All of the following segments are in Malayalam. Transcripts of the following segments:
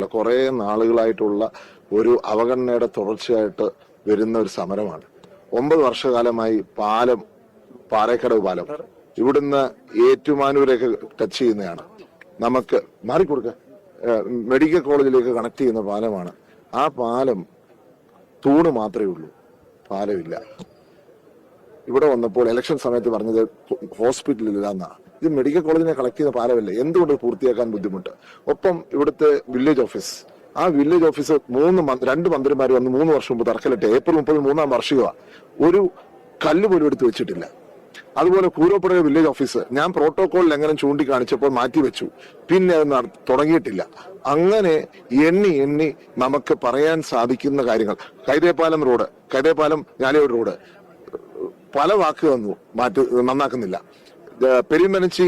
കുറെ നാളുകളായിട്ടുള്ള ഒരു അവഗണനയുടെ തുടർച്ചയായിട്ട് വരുന്ന ഒരു സമരമാണ്. 9 വർഷകാലമായി പാറേക്കടവ് പാലം ഇവിടുന്ന് ഏറ്റുമാനൂരേക്ക് ടച്ച് ചെയ്യുന്നതാണ്. നമുക്ക് മാറിക്കൊടുക്ക മെഡിക്കൽ കോളേജിലേക്ക് കണക്ട് ചെയ്യുന്ന പാലമാണ്. ആ പാലം തൂണ് മാത്രമേ ഉള്ളൂ, പാലമില്ല. ഇവിടെ വന്നപ്പോൾ ഇലക്ഷൻ സമയത്ത് പറഞ്ഞത് ഹോസ്പിറ്റലില്ലാന്നാണ്. ഇത് മെഡിക്കൽ കോളേജിനെ കളക്ട് ചെയ്യുന്ന പാലമല്ലേ, എന്തുകൊണ്ട് പൂർത്തിയാക്കാൻ ബുദ്ധിമുട്ട്? ഒപ്പം ഇവിടുത്തെ വില്ലേജ് ഓഫീസ്, ആ വില്ലേജ് ഓഫീസ് 2 മന്ത്രിമാർ വന്ന് 3 വർഷം മുമ്പ് തറക്കല്ലിട്ട് ഏപ്രിൽ 30 3-ാം വാർഷികമാണ്. ഒരു കല്ല് പോലും എടുത്ത് വെച്ചിട്ടില്ല. അതുപോലെ കൂരോപ്പുഴ വില്ലേജ് ഓഫീസ് ഞാൻ പ്രോട്ടോകോൾ ലംഘനം ചൂണ്ടിക്കാണിച്ചപ്പോൾ മാറ്റിവെച്ചു, പിന്നെ അത് തുടങ്ങിയിട്ടില്ല. അങ്ങനെ എണ്ണി നമുക്ക് പറയാൻ സാധിക്കുന്ന കാര്യങ്ങൾ. കൈതേപ്പാലം ഞാലിയോട് റോഡ് പല വാക്ക് വന്നു നന്നാക്കുന്നില്ല. പെരിമനച്ചി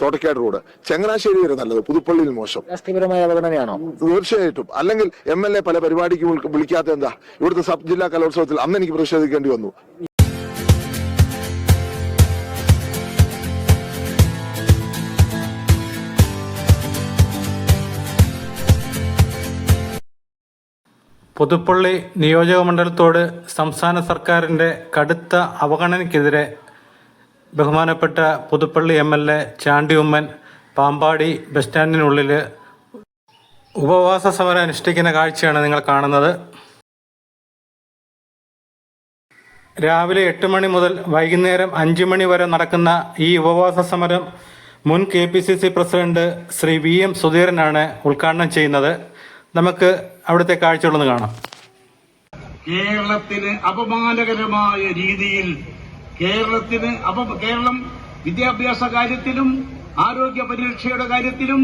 തോട്ടക്കാട് റോഡ് ചങ്ങനാശ്ശേരി വരെ നല്ലത്, പുതുപ്പള്ളിയിൽ മോശം. രാഷ്ട്രീയപരമായ അവഗണനയാണോ? തീർച്ചയായിട്ടും. അല്ലെങ്കിൽ MLA പല പരിപാടിക്ക് വിളിക്കാത്ത എന്താ? ഇവിടുത്തെ സബ് ജില്ലാ കലോത്സവത്തിൽ അന്ന് എനിക്ക് പ്രതിഷേധിക്കേണ്ടി വന്നു. പുതുപ്പള്ളി നിയോജകമണ്ഡലത്തോട് സംസ്ഥാന സർക്കാരിൻ്റെ കടുത്ത അവഗണനയ്ക്കെതിരെ ബഹുമാനപ്പെട്ട പുതുപ്പള്ളി MLA ചാണ്ടി ഉമ്മൻ പാമ്പാടി ബസ് സ്റ്റാൻഡിനുള്ളിൽ ഉപവാസ സമരം അനുഷ്ഠിക്കുന്ന കാഴ്ചയാണ് നിങ്ങൾ കാണുന്നത്. രാവിലെ 8 മണി മുതൽ വൈകുന്നേരം 5 മണി വരെ നടക്കുന്ന ഈ ഉപവാസ സമരം മുൻ KPCC പ്രസിഡന്റ് ശ്രീ VM സുധീരനാണ് ഉദ്ഘാടനം ചെയ്യുന്നത്. നമുക്ക് അവിടുത്തെ കാഴ്ചകളൊന്ന് കാണാം. കേരളത്തിന് അപമാനകരമായ രീതിയിൽ കേരളം വിദ്യാഭ്യാസ കാര്യത്തിലും ആരോഗ്യ പരിരക്ഷയുടെ കാര്യത്തിലും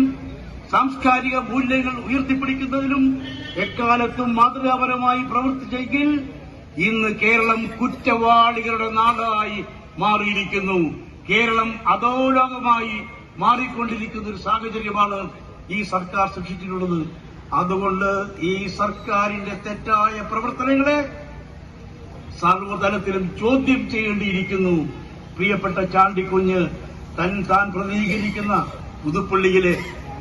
സാംസ്കാരിക മൂല്യങ്ങൾ ഉയർത്തിപ്പിടിക്കുന്നതിലും എക്കാലത്തും മാതൃകാപരമായി പ്രവർത്തിച്ചെങ്കിൽ ഇന്ന് കേരളം കുറ്റവാളികളുടെ നാടായി മാറിയിരിക്കുന്നു. കേരളം അധോലോകമായി മാറിക്കൊണ്ടിരിക്കുന്ന ഒരു സാഹചര്യമാണ് ഈ സർക്കാർ സൃഷ്ടിച്ചിട്ടുള്ളത്. അതുകൊണ്ട് ഈ സർക്കാരിന്റെ തെറ്റായ പ്രവർത്തനങ്ങളെ സർവ്വതലത്തിലും ചോദ്യം ചെയ്യേണ്ടിയിരിക്കുന്നു. പ്രിയപ്പെട്ട ചാണ്ടിക്കുഞ്ഞ് താൻ പ്രതിനിധീകരിക്കുന്ന പുതുപ്പള്ളിയിലെ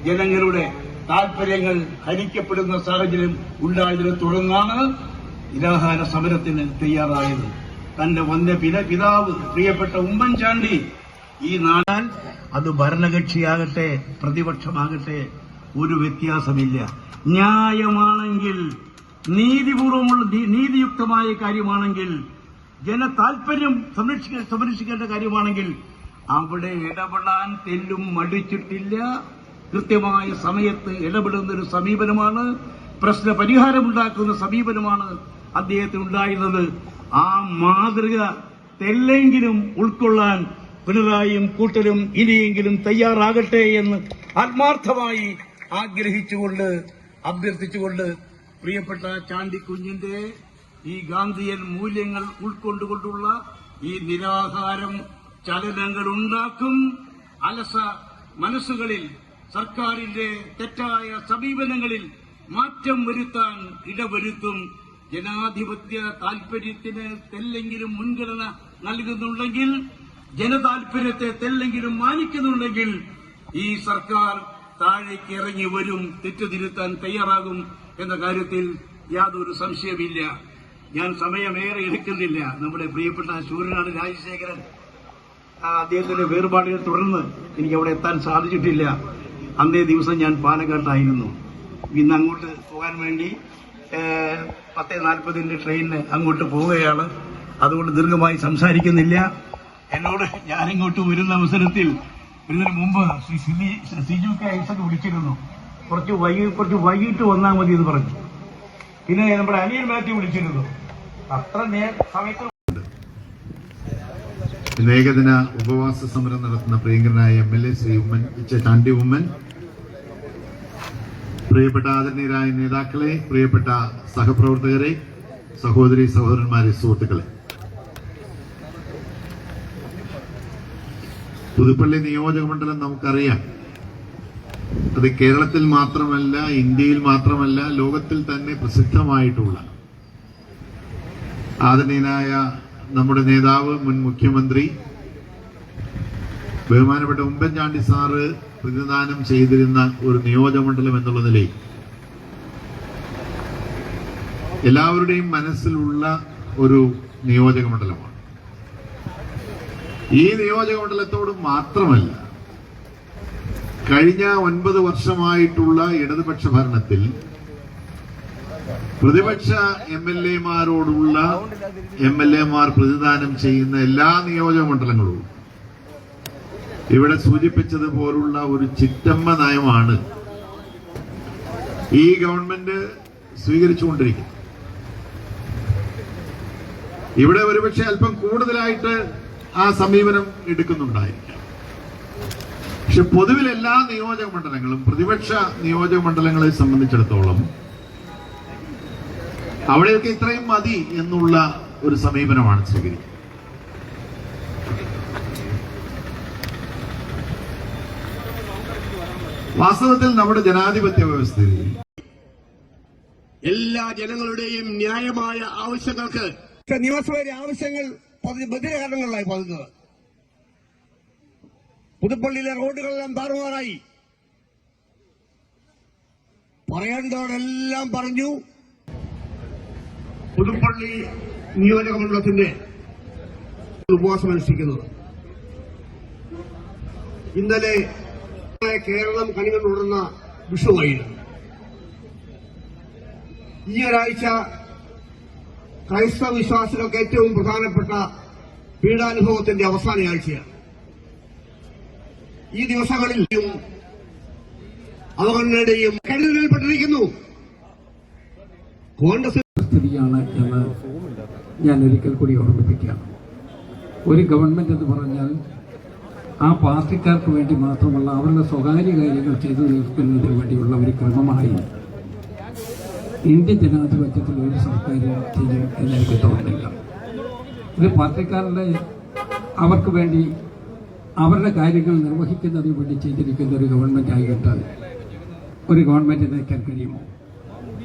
ജനങ്ങളുടെ താൽപര്യങ്ങൾ ഹനിക്കപ്പെടുന്ന സാഹചര്യം ഉണ്ടായതിനെ തുടർന്നാണ് നിരാഹാര സമരത്തിന് തയ്യാറായത്. തന്റെ വന്യ പിതാവ് പ്രിയപ്പെട്ട ഉമ്മൻചാണ്ടി ഈ നാടാൽ അത് ഭരണകക്ഷിയാകട്ടെ പ്രതിപക്ഷമാകട്ടെ ഒരു വ്യത്യാസമില്ല. ന്യായമാണെങ്കിൽ, നീതിയുക്തമായ കാര്യമാണെങ്കിൽ, ജനതാൽപര്യം സംരക്ഷിക്കേണ്ട കാര്യമാണെങ്കിൽ അവിടെ ഇടപെടാൻ തെല്ലും മടിച്ചിട്ടില്ല. കൃത്യമായ സമയത്ത് ഇടപെടുന്നൊരു സമീപനമാണ്, പ്രശ്ന പരിഹാരമുണ്ടാക്കുന്ന സമീപനമാണ് അദ്ദേഹത്തിനുണ്ടായിരുന്നത്. ആ മാതൃക തെല്ലെങ്കിലും ഉൾക്കൊള്ളാൻ പിണറായിയും കൂട്ടരും ഇനിയെങ്കിലും തയ്യാറാകട്ടെ എന്ന് ആത്മാർത്ഥമായി ആഗ്രഹിച്ചുകൊണ്ട് അഭ്യർത്ഥിച്ചുകൊണ്ട് പ്രിയപ്പെട്ട ചാണ്ടിക്കുഞ്ഞിന്റെ ഈ ഗാന്ധിയൻ മൂല്യങ്ങൾ ഉൾക്കൊണ്ടുകൊണ്ടുള്ള ഈ നിരാഹാരം ചലനങ്ങൾ ഉണ്ടാക്കും. അലസ മനസ്സുകളിൽ സർക്കാരിന്റെ തെറ്റായ സമീപനങ്ങളിൽ മാറ്റം വരുത്താൻ ഇടവരുത്തും. ജനാധിപത്യ താൽപര്യത്തിന് തെല്ലെങ്കിലും മുൻഗണന നൽകുന്നുണ്ടെങ്കിൽ, ജനതാൽപര്യത്തെ തെല്ലെങ്കിലും മാനിക്കുന്നുണ്ടെങ്കിൽ ഈ സർക്കാർ താഴേക്ക് ഇറങ്ങി വരും, തെറ്റുതിരുത്താൻ തയ്യാറാകും എന്ന കാര്യത്തിൽ യാതൊരു സംശയമില്ല. ഞാൻ സമയമേറെ എടുക്കുന്നില്ല. നമ്മുടെ പ്രിയപ്പെട്ട ശൂരനാട് രാജശേഖരൻ, അദ്ദേഹത്തിന്റെ വേർപാടിനെ തുടർന്ന് എനിക്ക് അവിടെ എത്താൻ സാധിച്ചിട്ടില്ല. അന്നേ ദിവസം ഞാൻ പാലക്കാട്ടായിരുന്നു. ഇന്ന് അങ്ങോട്ട് പോകാൻ വേണ്ടി 10:40 ട്രെയിനിന് അങ്ങോട്ട് പോവുകയാണ്. അതുകൊണ്ട് ദീർഘമായി സംസാരിക്കുന്നില്ല. എന്നോട് ഞാനിങ്ങോട്ട് വരുന്ന അവസരത്തിൽ ഇതിനു മുമ്പ് സിജു കെ ഐസക് വിളിച്ചിരുന്നു. കുറച്ച് വൈകിട്ട് വന്നാൽ മതി എന്ന് പറഞ്ഞു. പിന്നെ നമ്മുടെ അനിയൻ മാത്യു വിളിച്ചിരുന്നു. അത്ര സമയത്ത് ഏകദിന ഉപവാസ സമരം നടത്തുന്ന പ്രിയങ്കരനായ MLA ശ്രീ ചാണ്ടി ഉമ്മൻ, പ്രിയപ്പെട്ട ആദരണീയരായ നേതാക്കളെ, പ്രിയപ്പെട്ട സഹപ്രവർത്തകരെ, സഹോദരി സഹോദരന്മാരെ, സുഹൃത്തുക്കളെ, പുതുപ്പള്ളി നിയോജകമണ്ഡലം നമുക്കറിയാം. അത് കേരളത്തിൽ മാത്രമല്ല, ഇന്ത്യയിൽ മാത്രമല്ല, ലോകത്തിൽ തന്നെ പ്രസിദ്ധമായിട്ടുള്ള ആദരണീയനായ നമ്മുടെ നേതാവ്, മുൻ മുഖ്യമന്ത്രി ബഹുമാനപ്പെട്ട ഉമ്മൻചാണ്ടി സാറ് പ്രതിദാനം ചെയ്തിരുന്ന ഒരു നിയോജകമണ്ഡലം എന്നുള്ള നിലയിൽ എല്ലാവരുടെയും മനസ്സിലുള്ള ഒരു നിയോജക മണ്ഡലമാണ്. ഈ നിയോജക മണ്ഡലത്തോട് മാത്രമല്ല, കഴിഞ്ഞ 9 വർഷമായിട്ടുള്ള ഇടതുപക്ഷ ഭരണത്തിൽ പ്രതിപക്ഷ എംഎൽഎമാരോടുള്ള എംഎൽഎമാർ പ്രതിദാനം ചെയ്യുന്ന എല്ലാ നിയോജക മണ്ഡലങ്ങളും ഇവിടെ സൂചിപ്പിച്ചതുപോലുള്ള ഒരു ചിറ്റമ്മ നയമാണ് ഈ ഗവൺമെന്റ് സ്വീകരിച്ചുകൊണ്ടിരിക്കുന്നത്. ഇവിടെ ഒരുപക്ഷെ അല്പം കൂടുതലായിട്ട് ആ സമീപനം എടുക്കുന്നുണ്ടായിരിക്കാം. പക്ഷെ പൊതുവിൽ എല്ലാ നിയോജക മണ്ഡലങ്ങളും, പ്രതിപക്ഷ നിയോജക മണ്ഡലങ്ങളെ സംബന്ധിച്ചിടത്തോളം അവിടെയൊക്കെ ഇത്രയും മതി എന്നുള്ള ഒരു സമീപനമാണ് സ്വീകരിക്കുന്നത്. വാസ്തവത്തിൽ നമ്മുടെ ജനാധിപത്യ വ്യവസ്ഥയിൽ എല്ലാ ജനങ്ങളുടെയും ന്യായമായ ആവശ്യങ്ങൾക്ക് നിയമസഭയിലെ ആവശ്യങ്ങൾ ബദിരകാരണങ്ങളിലായി പതിക്കുന്നത്. പുതുപ്പള്ളിയിലെ റോഡുകളെല്ലാം താറുമാറായി. പറയേണ്ടവരെല്ലാം പറഞ്ഞു. പുതുപ്പള്ളി നിയോജക മണ്ഡലത്തിന്റെ ഉപവാസം അനുഷ്ഠിക്കുന്നത് ഇന്നലെ കേരളം കണികണ്ടുടർന്ന വിഷുവായിരുന്നു. ഈ ഒരാഴ്ച ക്രൈസ്തവ വിശ്വാസികൾക്ക് ഏറ്റവും പ്രധാനപ്പെട്ട പീഡാനുഭവത്തിന്റെ അവസാന ആഴ്ചയാണ്. ഈ ദിവസങ്ങളിൽ അവഗണനയുടെയും കരുതലിൽപ്പെട്ടിരിക്കുന്നു. കോൺഗ്രസ് സ്ഥിതിയാണ് എന്ന് ഞാൻ ഒരിക്കൽ കൂടി ഓർമ്മിപ്പിക്കുകയാണ്. ഒരു ഗവൺമെന്റ് എന്ന് പറഞ്ഞാൽ ആ പാർട്ടിക്കാർക്ക് വേണ്ടി മാത്രമല്ല, അവരുടെ സ്വകാര്യ കാര്യങ്ങൾ ചെയ്തു തീർക്കുന്നതിന് വേണ്ടിയുള്ള ഒരു ക്രമമായി ഇന്ത്യൻ ജനാധിപത്യത്തിൽ ഒരു സർക്കാർ ചെയ്യും എന്നെനിക്ക് തോന്നുന്നില്ല. ഇത് പാർട്ടിക്കാരുടെ അവർക്ക് വേണ്ടി അവരുടെ കാര്യങ്ങൾ നിർവഹിക്കുന്നതിന് വേണ്ടി ചെയ്തിരിക്കുന്ന ഒരു ഗവൺമെന്റ് ആയിട്ട് ഒരു ഗവൺമെന്റ് നയിക്കാൻ കഴിയുമോ?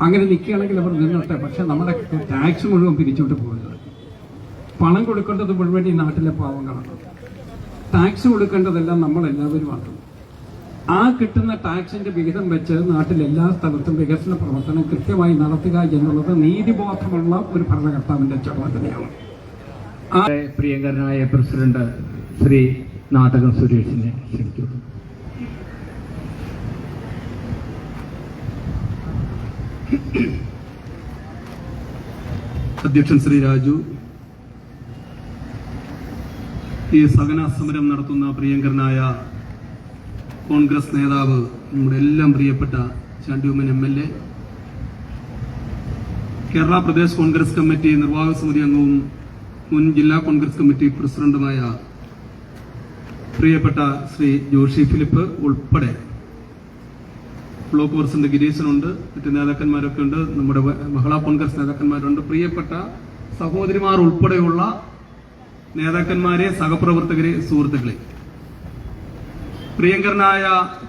അങ്ങനെ നിൽക്കുകയാണെങ്കിൽ അവർ നിന്നോട്ടെ. പക്ഷെ നമ്മുടെ ടാക്സ് മുഴുവൻ പിരിച്ചുകൊണ്ട് പോകുന്നത്, പണം കൊടുക്കേണ്ടത് മുഴുവൻ ഈ നാട്ടിലെ പാവങ്ങളാണ്. ടാക്സ് കൊടുക്കേണ്ടതെല്ലാം നമ്മളെല്ലാവരുമാണ്. ആ കിട്ടുന്ന ടാക്സിന്റെ വിഹിതം വെച്ച് നാട്ടിൽ എല്ലാ സ്ഥലത്തും വികസന പ്രവർത്തനം കൃത്യമായി നടത്തുക എന്നുള്ളത് നീതിബോധമുള്ള ഒരു ഭരണകർത്താവിന്റെ ചുമതലയാണ്. പ്രിയങ്കരനായ പ്രസിഡന്റ് ശ്രീ നാട്ടകം സുരേഷിനെ ക്ഷണിക്കുന്നു. അധ്യക്ഷൻ ശ്രീ രാജു, ഈ സഹന സമരം നടത്തുന്ന പ്രിയങ്കരനായ കോൺഗ്രസ് നേതാവ്, നമ്മുടെ എല്ലാം പ്രിയപ്പെട്ട ചാണ്ടി ഉമ്മൻ MLA, കേരള പ്രദേശ് കോൺഗ്രസ് കമ്മിറ്റി നിർവാഹക സമിതി അംഗവും മുൻ ജില്ലാ കോൺഗ്രസ് കമ്മിറ്റി പ്രസിഡന്റുമായ പ്രിയപ്പെട്ട ശ്രീ ജോഷി ഫിലിപ്പ് ഉൾപ്പെടെ ബ്ലോക്ക് പ്രസിഡന്റ് ഗിരീശനുണ്ട്, മറ്റ് നേതാക്കന്മാരൊക്കെ ഉണ്ട്, നമ്മുടെ മഹിളാ കോൺഗ്രസ് നേതാക്കന്മാരുണ്ട്, പ്രിയപ്പെട്ട സഹോദരിമാർ ഉൾപ്പെടെയുള്ള നേതാക്കന്മാരെ, സഹപ്രവർത്തകരെ, സുഹൃത്തുക്കളെ, പ്രിയങ്കരനായ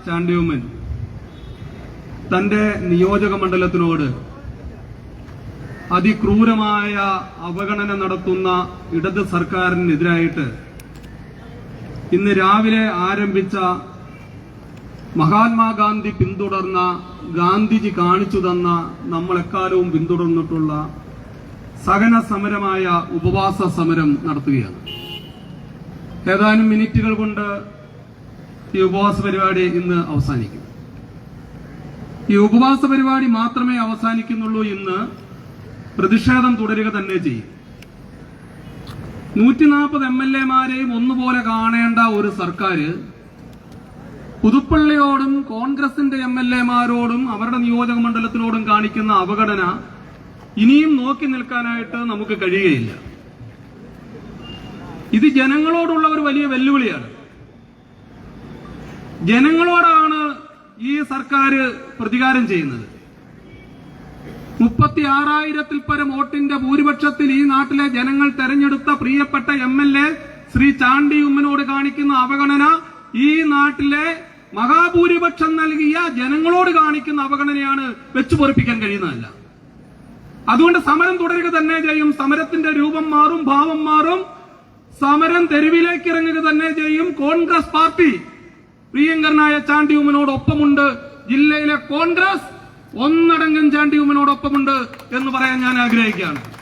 ചാണ്ടി ഉമ്മൻ തന്റെ നിയോജക മണ്ഡലത്തിനോട് അതിക്രൂരമായ അവഗണന നടത്തുന്ന ഇടത് സർക്കാരിനെതിരായിട്ട് ഇന്ന് രാവിലെ ആരംഭിച്ച മഹാത്മാഗാന്ധി പിന്തുടർന്ന, ഗാന്ധിജി കാണിച്ചു തന്ന, നമ്മളെക്കാലവും പിന്തുടർന്നിട്ടുള്ള സഹന സമരമായ ഉപവാസ സമരം നടത്തുകയാണ്. ഏതാനും മിനിറ്റുകൾ കൊണ്ട് ഈ ഉപവാസ പരിപാടി ഇന്ന് അവസാനിക്കും. ഈ ഉപവാസ പരിപാടി മാത്രമേ അവസാനിക്കുന്നുള്ളൂ. ഇന്ന് പ്രതിഷേധം തുടരുക തന്നെ ചെയ്യും. 140 MLA-മാരെയും ഒന്നുപോലെ കാണേണ്ട ഒരു സർക്കാർ പുതുപ്പള്ളിയോടും കോൺഗ്രസിന്റെ MLA-മാരോടും അവരുടെ നിയോജക മണ്ഡലത്തിനോടും കാണിക്കുന്ന അവഗണന ഇനിയും നോക്കി നിൽക്കാനായിട്ട് നമുക്ക് കഴിയുകയില്ല. ഇത് ജനങ്ങളോടുള്ള ഒരു വലിയ വെല്ലുവിളിയാണ്. ജനങ്ങളോടാണ് ഈ സർക്കാർ പ്രതികാരം ചെയ്യുന്നത്. 36,000-ൽ പരം വോട്ടിന്റെ ഭൂരിപക്ഷത്തിൽ ഈ നാട്ടിലെ ജനങ്ങൾ തെരഞ്ഞെടുത്ത പ്രിയപ്പെട്ട MLA ശ്രീ ചാണ്ടി ഉമ്മനോട് കാണിക്കുന്ന അവഗണന ഈ നാട്ടിലെ മഹാഭൂരിപക്ഷം നൽകിയ ജനങ്ങളോട് കാണിക്കുന്ന അവഗണനയാണ് വെച്ചു പൊറിപ്പിക്കാൻ കഴിയുന്നതല്ല. അതുകൊണ്ട് സമരം തുടരുക തന്നെ ചെയ്യും. സമരത്തിന്റെ രൂപം മാറും, ഭാവം മാറും. സമരം തെരുവിലേക്ക് ഇറങ്ങുക തന്നെ ചെയ്യും. കോൺഗ്രസ് പാർട്ടി പ്രിയങ്കരനായ ചാണ്ടി ഉമ്മനോടൊപ്പമുണ്ട്. ജില്ലയിലെ കോൺഗ്രസ് ഒന്നടങ്കം ചാണ്ടി ഉമ്മനോടൊപ്പമുണ്ട് എന്ന് പറയാൻ ഞാൻ ആഗ്രഹിക്കുകയാണ്.